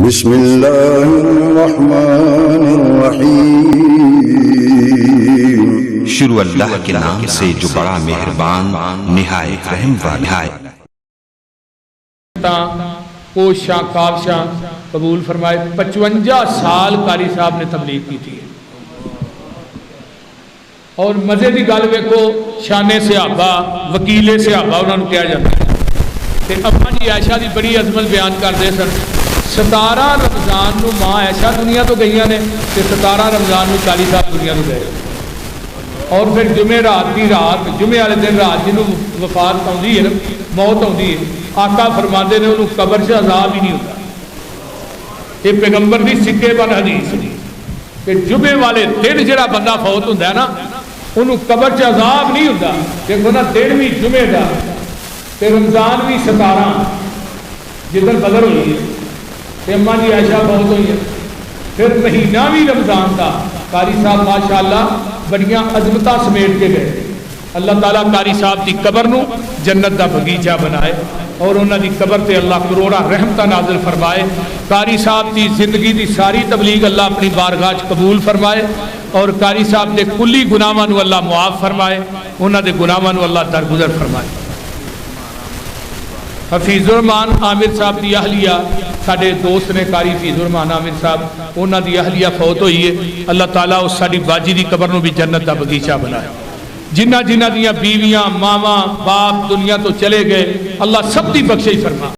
بسم اللہ الرحمن الرحیم۔ شروع اللہ کے نام سے جو بڑا مہربان نہایت رحم والا ہے۔ کوشاں کاوشاں قبول فرمائے۔ 55 سال قاری صاحب نے تبلیغ کی تھی، اور مزے دی گل ویکھو، شان صحابہ وکیل صحابہ انہوں نے کہا جاتا ہے۔ تے اما جی عائشہ دی بڑی عظمت بیان کرتے سن۔ 17 رمضان نو ماں عائشہ دنیا تو گئی نے، تے 17 رمضان نو قاری صاحب دنیا تو گئے، اور پھر جمعے رات دی رات، جمعے والے دن رات جنوں وفات آتی ہے، موت آتی ہے، آقا فرماندے نے انہوں قبر سے عذاب ہی نہیں ہوتا۔ یہ پیغمبر دی سکے بن حدیث دی کہ جمعے والے دن جڑا بندہ فوت ہوتا ہے نا، انہوں قبر سے عذاب نہیں ہوتا۔ دیکھو نا، دن بھی جمعے دا تے رمضان بھی 17 جدھر بدر ہوئی ہے، تے اماں جی عائشہ فوت ہوئی ہے، پھر مہینہ بھی رمضان دا قاری صاحب ماشاءاللہ بڑیاں عظمتاں سمیٹ کے گئے۔ اللہ تعالیٰ قاری صاحب دی قبر نو جنت دا بغیچہ بنائے، اور انہاں دی قبر تے اللہ کروڑا رحمتہ نازل فرمائے۔ قاری صاحب دی زندگی دی ساری تبلیغ اللہ اپنی بارگاہ قبول فرمائے، اور قاری صاحب دے کلی گناہاں نو اللہ معاف فرمائے، انہاں دے گناہاں نو اللہ درگزر فرمائے۔ حفیظ الرحمان عامر صاحب دی اہلیہ، ساڈے دوست نے قاری حفیظ الرحمان عامر صاحب، انہاں دی اہلیہ فوت ہوئی ہے۔ اللہ تعالیٰ اس ساڈی باجی دی قبر نو بھی جنت دا بغیچہ بنائے۔ جنہ دیاں بیویاں، ماواں، باپ دنیا تو چلے گئے، اللہ سب دی بخشش فرما۔